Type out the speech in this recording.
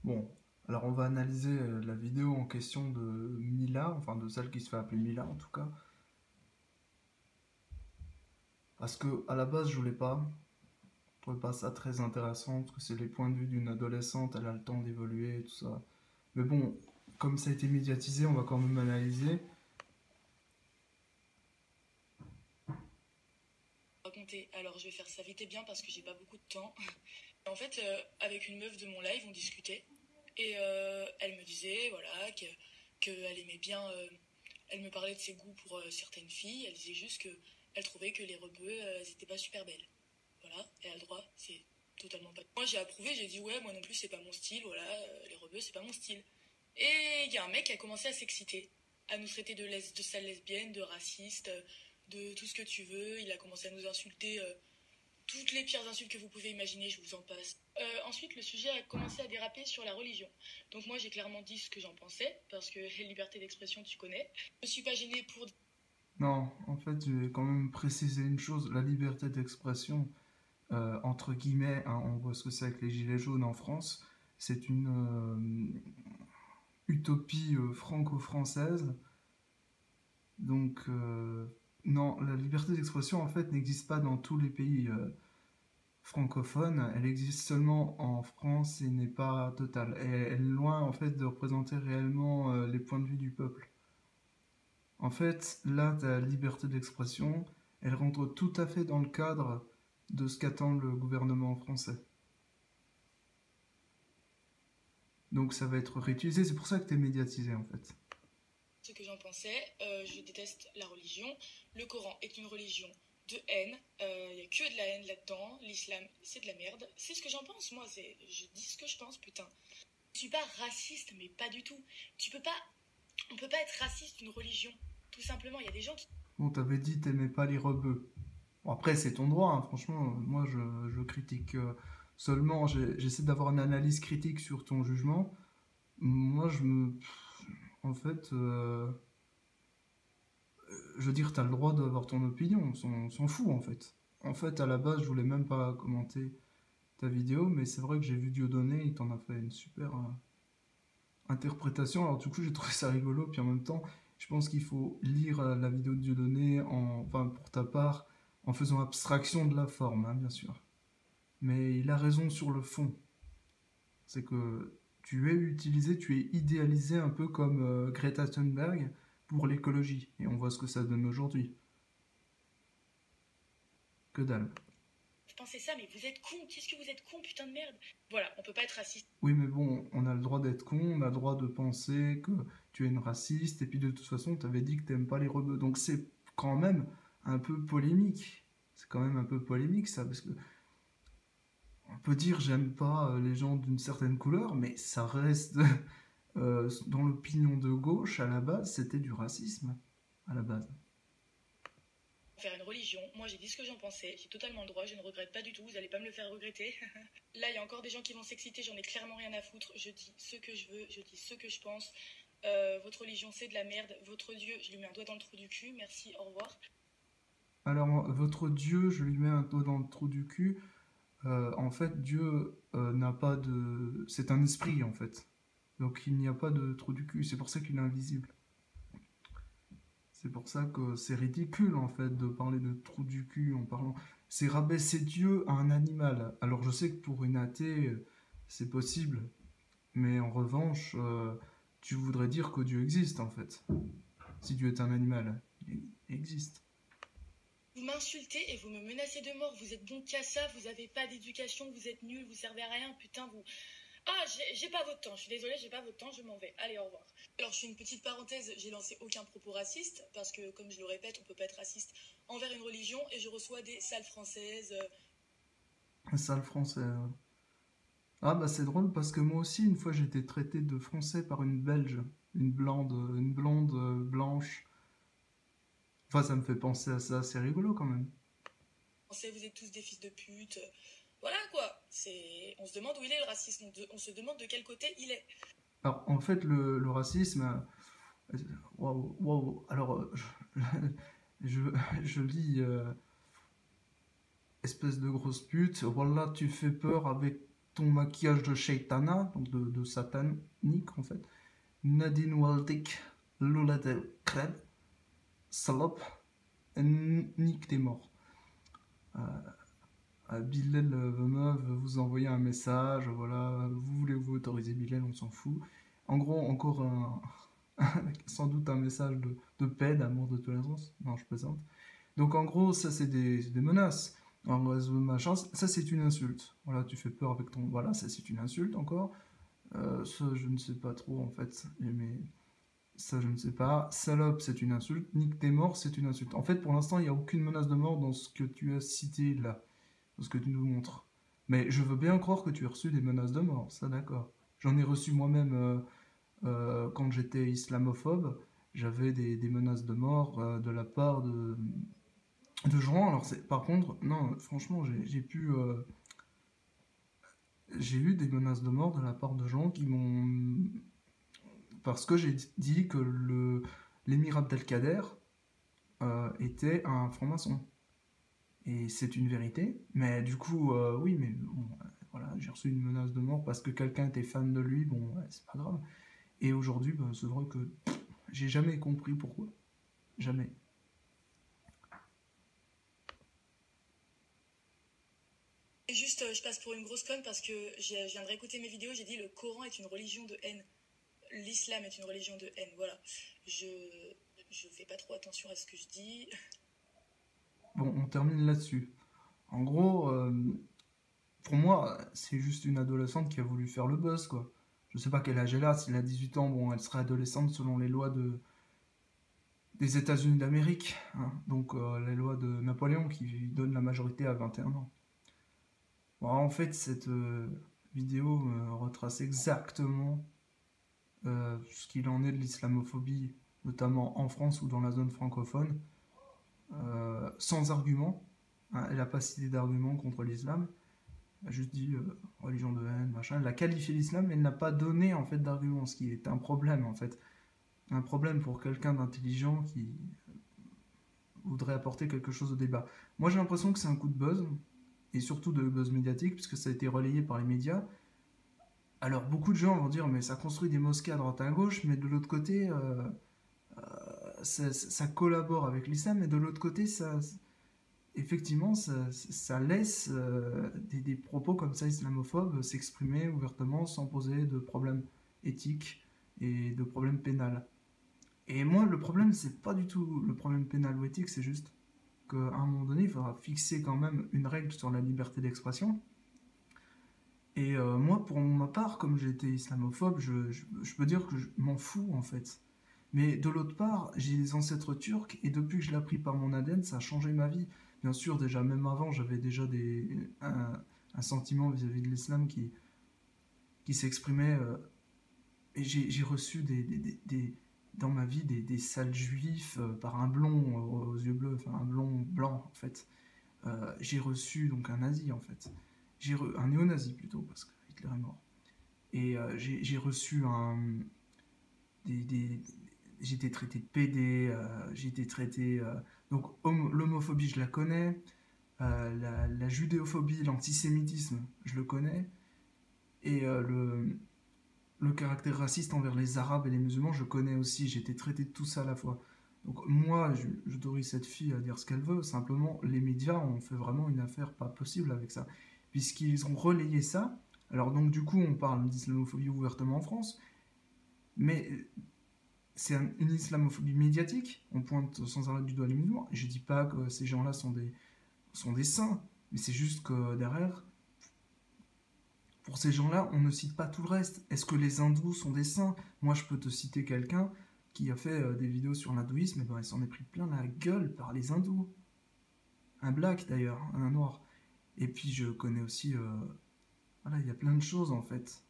Bon, alors on va analyser la vidéo en question de Mila, enfin de celle qui se fait appeler Mila en tout cas. Parce que à la base je trouvais pas ça très intéressant, parce que c'est les points de vue d'une adolescente, elle a le temps d'évoluer et tout ça. Mais bon, comme ça a été médiatisé, on va quand même analyser. Raconter. Alors je vais faire ça vite et bien parce que j'ai pas beaucoup de temps. En fait, avec une meuf de mon live, on discutait et elle me disait voilà qu'elle aimait bien. Elle me parlait de ses goûts pour certaines filles. Elle disait juste que elle trouvait que les rebeux elles étaient pas super belles. Voilà, elle a le droit. C'est totalement pas. Moi j'ai approuvé. J'ai dit ouais moi non plus c'est pas mon style. Voilà, les rebeux c'est pas mon style. Et il y a un mec qui a commencé à s'exciter, à nous traiter de sale lesbienne, de raciste, de tout ce que tu veux. Il a commencé à nous insulter, toutes les pires insultes que vous pouvez imaginer, je vous en passe. Ensuite, le sujet a commencé à déraper sur la religion. Donc moi, j'ai clairement dit ce que j'en pensais, parce que liberté d'expression, tu connais. Je ne suis pas gênée pour... Non, en fait, je vais quand même préciser une chose, la liberté d'expression, entre guillemets, hein, on voit ce que c'est avec les gilets jaunes en France, c'est une utopie franco-française. Donc, non, la liberté d'expression, en fait, n'existe pas dans tous les pays francophones. Elle existe seulement en France et n'est pas totale. Et elle est loin, en fait, de représenter réellement les points de vue du peuple. En fait, là, ta liberté d'expression, elle rentre tout à fait dans le cadre de ce qu'attend le gouvernement français. Donc, ça va être réutilisé. C'est pour ça que tu es médiatisé, en fait. Ce que j'en pensais. Je déteste la religion. Le Coran est une religion de haine. Il n'y a que de la haine là-dedans. L'islam, c'est de la merde. C'est ce que j'en pense, moi. Je dis ce que je pense, putain. Je suis pas raciste, mais pas du tout. Tu peux pas... On peut pas être raciste d'une religion. Tout simplement, il y a des gens qui... Bon, t'avais dit t'aimais pas les rebeux. Bon, après, c'est ton droit, hein, franchement. Moi, je critique seulement. J'essaie d'avoir une analyse critique sur ton jugement. Moi, je me. En fait, je veux dire, t'as le droit d'avoir ton opinion. On s'en fout, en fait. En fait, à la base, je voulais même pas commenter ta vidéo, mais c'est vrai que j'ai vu Dieudonné, il t'en a fait une super interprétation. Alors, du coup, j'ai trouvé ça rigolo. Puis en même temps, je pense qu'il faut lire la vidéo de Dieudonné, enfin, pour ta part, en faisant abstraction de la forme, hein, bien sûr. Mais il a raison sur le fond. C'est que tu es utilisé, tu es idéalisé un peu comme Greta Thunberg pour l'écologie. Et on voit ce que ça donne aujourd'hui. Que dalle. pensaient ça, mais vous êtes con, qu'est-ce que vous êtes con, putain de merde. Voilà, on peut pas être raciste. Oui, mais bon, on a le droit d'être con, on a le droit de penser que tu es une raciste, et puis de toute façon, tu avais dit que t'aimes pas les rebeux. Donc c'est quand même un peu polémique. C'est quand même un peu polémique ça, parce que on peut dire j'aime pas les gens d'une certaine couleur, mais ça reste dans l'opinion de gauche à la base, c'était du racisme à la base. Faire une religion, moi j'ai dit ce que j'en pensais, j'ai totalement le droit, je ne regrette pas du tout, vous allez pas me le faire regretter. Là il y a encore des gens qui vont s'exciter, j'en ai clairement rien à foutre, je dis ce que je veux, je dis ce que je pense. Votre religion c'est de la merde, votre Dieu, je lui mets un doigt dans le trou du cul, merci, au revoir. Alors votre Dieu, je lui mets un doigt dans le trou du cul. En fait, Dieu n'a pas de, c'est un esprit en fait. Donc il n'y a pas de trou du cul. C'est pour ça qu'il est invisible. C'est pour ça que c'est ridicule en fait de parler de trou du cul en parlant. C'est rabaisser Dieu à un animal. Alors je sais que pour une athée, c'est possible. Mais en revanche, tu voudrais dire que Dieu existe en fait. Si Dieu est un animal, il existe. Vous m'insultez et vous me menacez de mort, vous êtes bon qu'à ça, vous avez pas d'éducation, vous êtes nuls, vous servez à rien, putain, vous... Ah, j'ai pas votre temps, je suis désolée, j'ai pas votre temps, je m'en vais. Allez, au revoir. Alors, je fais une petite parenthèse, j'ai lancé aucun propos raciste, parce que, comme je le répète, on peut pas être raciste envers une religion, et je reçois des salles françaises. Sale français. Ah bah c'est drôle parce que moi aussi une fois j'ai été traité de français par une belge, une blonde blanche. Enfin ça me fait penser à ça, c'est rigolo quand même. Français, vous êtes tous des fils de pute. Voilà, quoi. On se demande où il est, le racisme, on se demande de quel côté il est. Alors en fait le racisme, waouh, waouh, alors je, je lis espèce de grosse pute, voilà tu fais peur avec ton maquillage de shaitana, donc de satanique en fait. Nadine Waldik, Lola Del Cred, salope, nique tes morts. Bilal meuf vous envoyez un message, voilà, vous voulez vous autoriser Bilal, on s'en fout. En gros, encore sans doute un message de paix, d'amour, de tolérance. Non, je plaisante. Donc en gros, ça c'est des menaces. Machin, ça c'est une insulte. Voilà, tu fais peur avec ton. Voilà, ça c'est une insulte encore. Ça, je ne sais pas trop en fait. Mais ça, je ne sais pas. Salope, c'est une insulte. Nique tes morts, c'est une insulte. En fait, pour l'instant, il n'y a aucune menace de mort dans ce que tu as cité là, dans ce que tu nous montres. Mais je veux bien croire que tu as reçu des menaces de mort, ça d'accord. J'en ai reçu moi-même quand j'étais islamophobe. J'avais des menaces de mort de la part de gens. Alors, par contre, non, franchement, j'ai eu des menaces de mort de la part de gens qui m'ont. Parce que j'ai dit que l'émir Abdelkader était un franc-maçon. Et c'est une vérité. Mais du coup, oui, mais bon, voilà, j'ai reçu une menace de mort parce que quelqu'un était fan de lui. Bon, ouais, c'est pas grave. Et aujourd'hui, ben, c'est vrai que j'ai jamais compris pourquoi. Jamais. Et juste, je passe pour une grosse conne parce que je viens de réécouter mes vidéos, j'ai dit le Coran est une religion de haine. L'islam est une religion de haine, voilà. Je, je fais pas trop attention à ce que je dis. Bon, on termine là-dessus. En gros, pour moi, c'est juste une adolescente qui a voulu faire le buzz, quoi. Je sais pas quel âge elle a, s'il a 18 ans, bon, elle serait adolescente selon les lois des États-Unis d'Amérique, hein. Donc les lois de Napoléon qui donnent la majorité à 21 ans. Bon, en fait, cette vidéo retrace exactement ce qu'il en est de l'islamophobie, notamment en France ou dans la zone francophone, sans argument. Hein, elle n'a pas cité d'argument contre l'islam. Elle a juste dit religion de haine, machin. Elle a qualifié l'islam, mais elle n'a pas donné en fait d'argument, ce qui est un problème en fait. Un problème pour quelqu'un d'intelligent qui voudrait apporter quelque chose au débat. Moi j'ai l'impression que c'est un coup de buzz, et surtout de buzz médiatique, puisque ça a été relayé par les médias. Alors beaucoup de gens vont dire mais ça construit des mosquées à droite à gauche, mais de l'autre côté ça collabore avec l'islam, mais de l'autre côté effectivement ça laisse des propos comme ça islamophobes s'exprimer ouvertement sans poser de problème éthique et de problème pénal. Et moi le problème c'est pas du tout le problème pénal ou éthique, c'est juste qu'à un moment donné il faudra fixer quand même une règle sur la liberté d'expression. Et moi, pour ma part, comme j'ai été islamophobe, je peux dire que je m'en fous en fait. Mais de l'autre part, j'ai des ancêtres turcs et depuis que je l'ai appris par mon ADN, ça a changé ma vie. Bien sûr, déjà, même avant, j'avais déjà un sentiment vis-à-vis de l'islam qui s'exprimait. Et j'ai reçu dans ma vie des sales juifs par un blond aux yeux bleus, enfin un blond blanc en fait. J'ai reçu donc un nazi en fait. Un néo-nazi plutôt, parce que Hitler est mort. Et j'ai reçu des, des- j'ai été traité de PD, j'ai été traité. Donc l'homophobie, je la connais. La judéophobie, l'antisémitisme, je le connais. Et le caractère raciste envers les Arabes et les musulmans, je connais aussi. J'ai été traité de tout ça à la fois. Donc moi, j'autorise cette fille à dire ce qu'elle veut. Simplement, les médias ont fait vraiment une affaire pas possible avec ça. Puisqu'ils ont relayé ça. Alors donc du coup, on parle d'islamophobie ouvertement en France. Mais c'est une islamophobie médiatique. On pointe sans arrêt du doigt les musulmans. Et je dis pas que ces gens-là sont des saints. Mais c'est juste que derrière, pour ces gens-là, on ne cite pas tout le reste. Est-ce que les hindous sont des saints? Moi, je peux te citer quelqu'un qui a fait des vidéos sur l'hindouisme, et ben, il s'en est pris plein la gueule par les hindous. Un black d'ailleurs, un noir. Et puis je connais aussi... voilà, il y a plein de choses en fait.